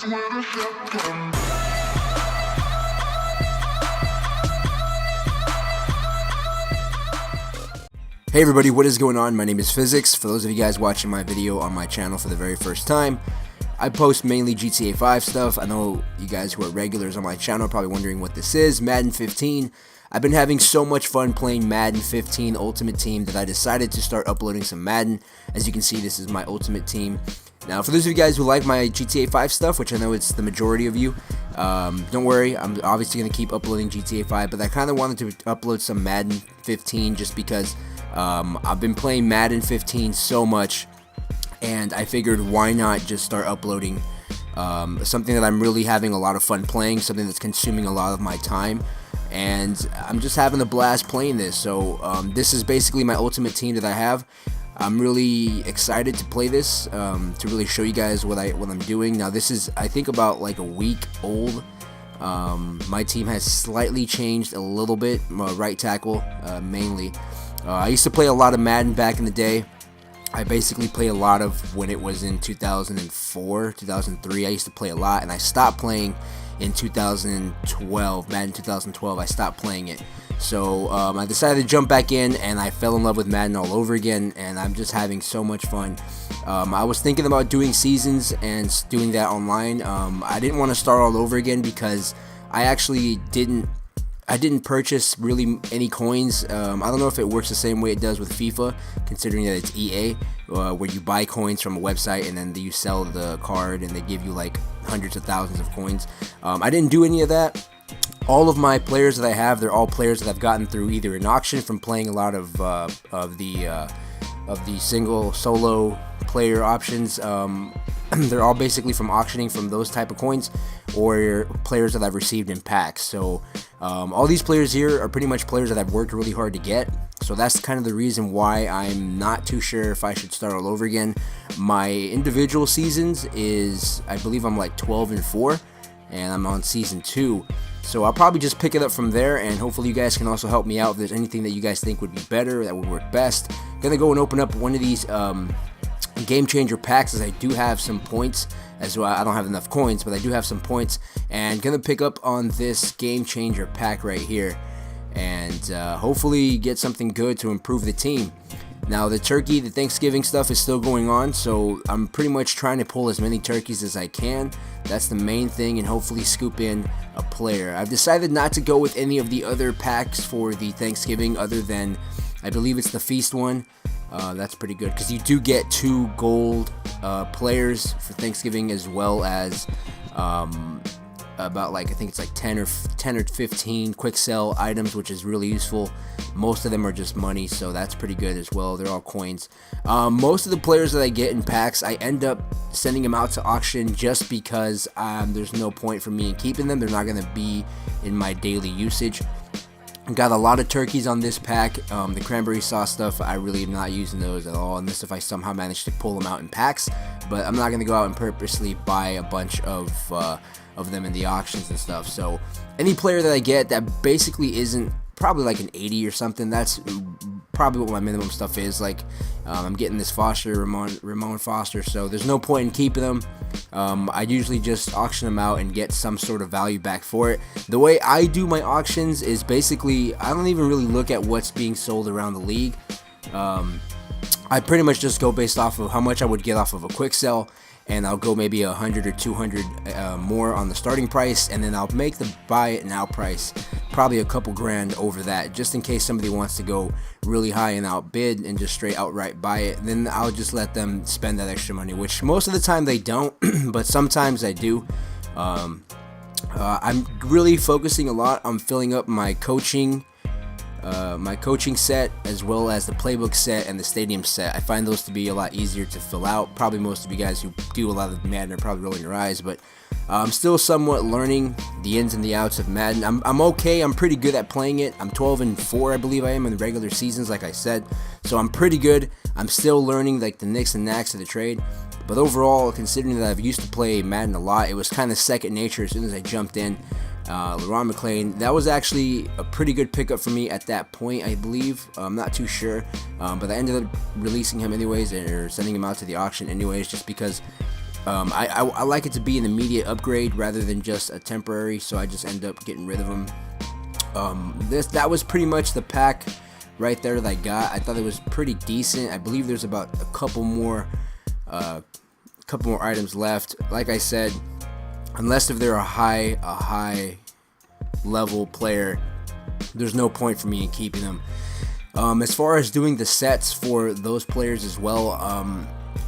Hey everybody, what is going on? My name is Physiics. For those of you guys watching my video on my channel for the very first time, I post mainly GTA 5 stuff. I know you guys who are regulars on my channel are probably wondering what this is. Madden 15. I've been having so much fun playing Madden 15 Ultimate Team that I decided to start uploading some Madden. As you can see, this is my Ultimate Team. Now, for those of you guys who like my GTA 5 stuff, which I know it's the majority of you, don't worry, I'm obviously going to keep uploading GTA 5, but I kind of wanted to upload some Madden 15 just because I've been playing Madden 15 so much, and I figured why not just start uploading something that I'm really having a lot of fun playing, something that's consuming a lot of my time, and I'm just having a blast playing this. So this is basically my Ultimate Team that I have. I'm really excited to play this, to really show you guys what I'm doing. Now this is, I think, about like a week old. My team has slightly changed a little bit, right tackle mainly. I used to play a lot of Madden back in the day. I basically played a lot of when it was in 2004, 2003. I used to play a lot, and I stopped playing in 2012, Madden 2012. I stopped playing it. So I decided to jump back in, and I fell in love with Madden all over again, and I'm just having so much fun. I was thinking about doing seasons and doing that online. I didn't want to start all over again because I actually didn't purchase really any coins. I don't know if it works the same way it does with FIFA, considering that it's EA, where you buy coins from a website and then you sell the card and they give you like hundreds of thousands of coins. I didn't do any of that. All of my players that I have, they're all players that I've gotten through either an auction from playing a lot of the single solo player options. They're all basically from auctioning from those type of coins, or players that I've received in packs. So all these players here are pretty much players that I've worked really hard to get. So that's kind of the reason why I'm not too sure if I should start all over again. My individual seasons is, I believe I'm like 12-4, and I'm on season 2. So I'll probably just pick it up from there, and hopefully you guys can also help me out if there's anything that you guys think would be better, that would work best. I'm gonna go and open up one of these game changer packs, as I do have some points as well. I don't have enough coins, but I do have some points, and gonna pick up on this game changer pack right here, and hopefully get something good to improve the team. Now the Thanksgiving stuff is still going on, so I'm pretty much trying to pull as many turkeys as I can. That's the main thing, and hopefully scoop in a player. I've decided not to go with any of the other packs for the Thanksgiving other than, I believe it's the Feast one. That's pretty good because you do get 2 gold players for Thanksgiving, as well as about like, I think it's like 10 or 15 quick sell items, which is really useful. Most of them are just money, so that's pretty good as well. They're all coins. Most of the players that I get in packs, I end up sending them out to auction just because there's no point for me in keeping them. They're not going to be in my daily usage. Got a lot of turkeys on this pack. The cranberry sauce stuff, I really am not using those at all, unless if I somehow manage to pull them out in packs. But I'm not going to go out and purposely buy a bunch of them in the auctions and stuff. So any player that I get that basically isn't probably like an 80 or something, that's probably what my minimum stuff is. Like I'm getting this Ramon Foster, so there's no point in keeping them. I usually just auction them out and get some sort of value back for it. The way I do my auctions is basically I don't even really look at what's being sold around the league. I pretty much just go based off of how much I would get off of a quick sell, and I'll go maybe 100 or 200 more on the starting price, and then I'll make the buy it now price probably a couple grand over that, just in case somebody wants to go really high and outbid and just straight outright buy it. Then I'll just let them spend that extra money, which most of the time they don't, but sometimes I do. I'm really focusing a lot on filling up my coaching set, as well as the playbook set and the stadium set. I find those to be a lot easier to fill out. Probably most of you guys who do a lot of Madden are probably rolling your eyes, but I'm still somewhat learning the ins and the outs of Madden. I'm okay. I'm pretty good at playing it. I'm 12-4, I believe I am in the regular seasons, like I said. So I'm pretty good. I'm still learning like the nicks and knacks of the trade. But overall, considering that I've used to play Madden a lot, it was kind of second nature as soon as I jumped in. LeRon McClain, that was actually a pretty good pickup for me at that point, I believe. I'm not too sure, but I ended up releasing him anyways, or sending him out to the auction anyways, just because I like it to be an immediate upgrade rather than just a temporary, so I just end up getting rid of them. That was pretty much the pack right there that I got. I thought it was pretty decent. I believe there's about a couple more items left. Like I said, unless if they're a high level player, there's no point for me in keeping them. As far as doing the sets for those players as well,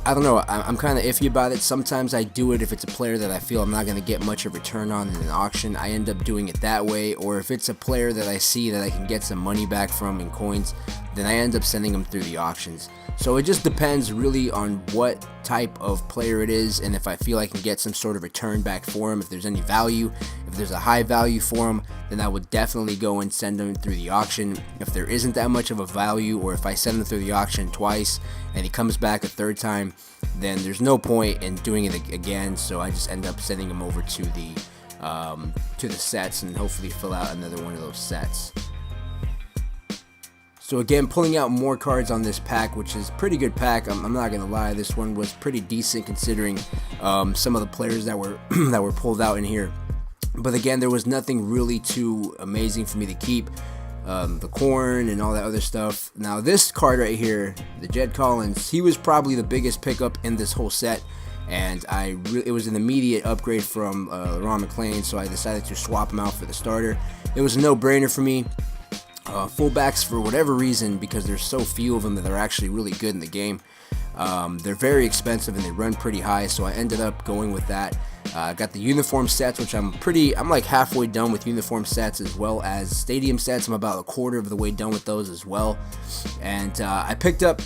I don't know, I'm kind of iffy about it. Sometimes I do it if it's a player that I feel I'm not going to get much of a return on in an auction. I end up doing it that way. Or if it's a player that I see that I can get some money back from in coins, then I end up sending them through the auctions. So it just depends really on what type of player it is, and if I feel I can get some sort of return back for him. If there's any value, if there's a high value for him, then I would definitely go and send them through the auction. If there isn't that much of a value, or if I send him through the auction twice and he comes back a third time, then there's no point in doing it again. So I just end up sending him over to the sets and hopefully fill out another one of those sets. So again, pulling out more cards on this pack, which is a pretty good pack. I'm not gonna lie, this one was pretty decent considering some of the players that were that were pulled out in here. But again, there was nothing really too amazing for me to keep. The corn and all that other stuff. Now this card right here, the Jed Collins, he was probably the biggest pickup in this whole set, and it was an immediate upgrade from Ron McClain, so I decided to swap him out for the starter. It was a no-brainer for me. Fullbacks, for whatever reason, because there's so few of them that are actually really good in the game, they're very expensive and they run pretty high, so I ended up going with that. I got the uniform sets, which I'm like halfway done with uniform sets, as well as stadium sets. I'm about a quarter of the way done with those as well. And I picked up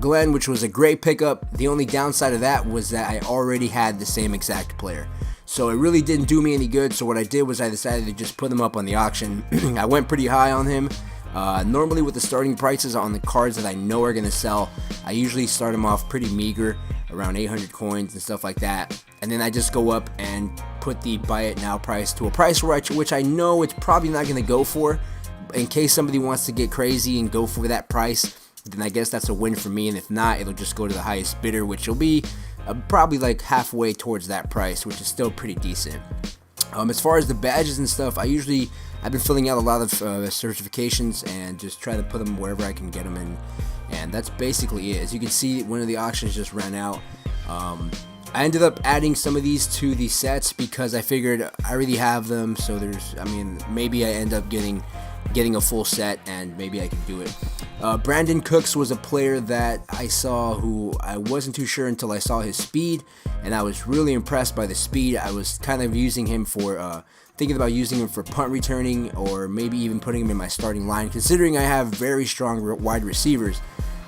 Glenn, which was a great pickup. The only downside of that was that I already had the same exact player, so it really didn't do me any good. So what I did was I decided to just put them up on the auction. I went pretty high on him. Normally with the starting prices on the cards that I know are going to sell, I usually start them off pretty meager, around 800 coins and stuff like that. And then I just go up and put the buy it now price to a price which I know it's probably not going to go for. In case somebody wants to get crazy and go for that price, then I guess that's a win for me. And if not, it'll just go to the highest bidder, which will be probably like halfway towards that price, which is still pretty decent. As far as the badges and stuff, I've been filling out a lot of certifications and just try to put them wherever I can get them in, and that's basically it. As you can see, one of the auctions just ran out. I ended up adding some of these to the sets because I figured I already have them, so maybe I end up getting a full set and maybe I can do it. Brandon Cooks was a player that I saw who I wasn't too sure until I saw his speed, and I was really impressed by the speed. I was kind of using him for thinking about using him for punt returning, or maybe even putting him in my starting line, considering I have very strong wide receivers.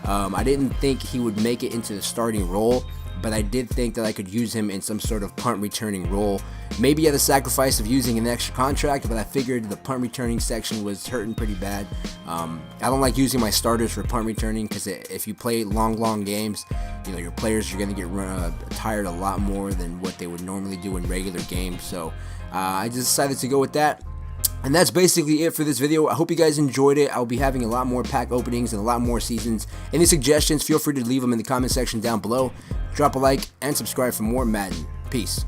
I didn't think he would make it into the starting role, but I did think that I could use him in some sort of punt returning role, maybe at the sacrifice of using an extra contract, but I figured the punt returning section was hurting pretty bad. I don't like using my starters for punt returning because if you play long games, your players are going to get tired a lot more than what they would normally do in regular games. So I just decided to go with that. And that's basically it for this video. I hope you guys enjoyed it. I'll be having a lot more pack openings and a lot more seasons. Any suggestions, feel free to leave them in the comment section down below. Drop a like and subscribe for more Madden. Peace.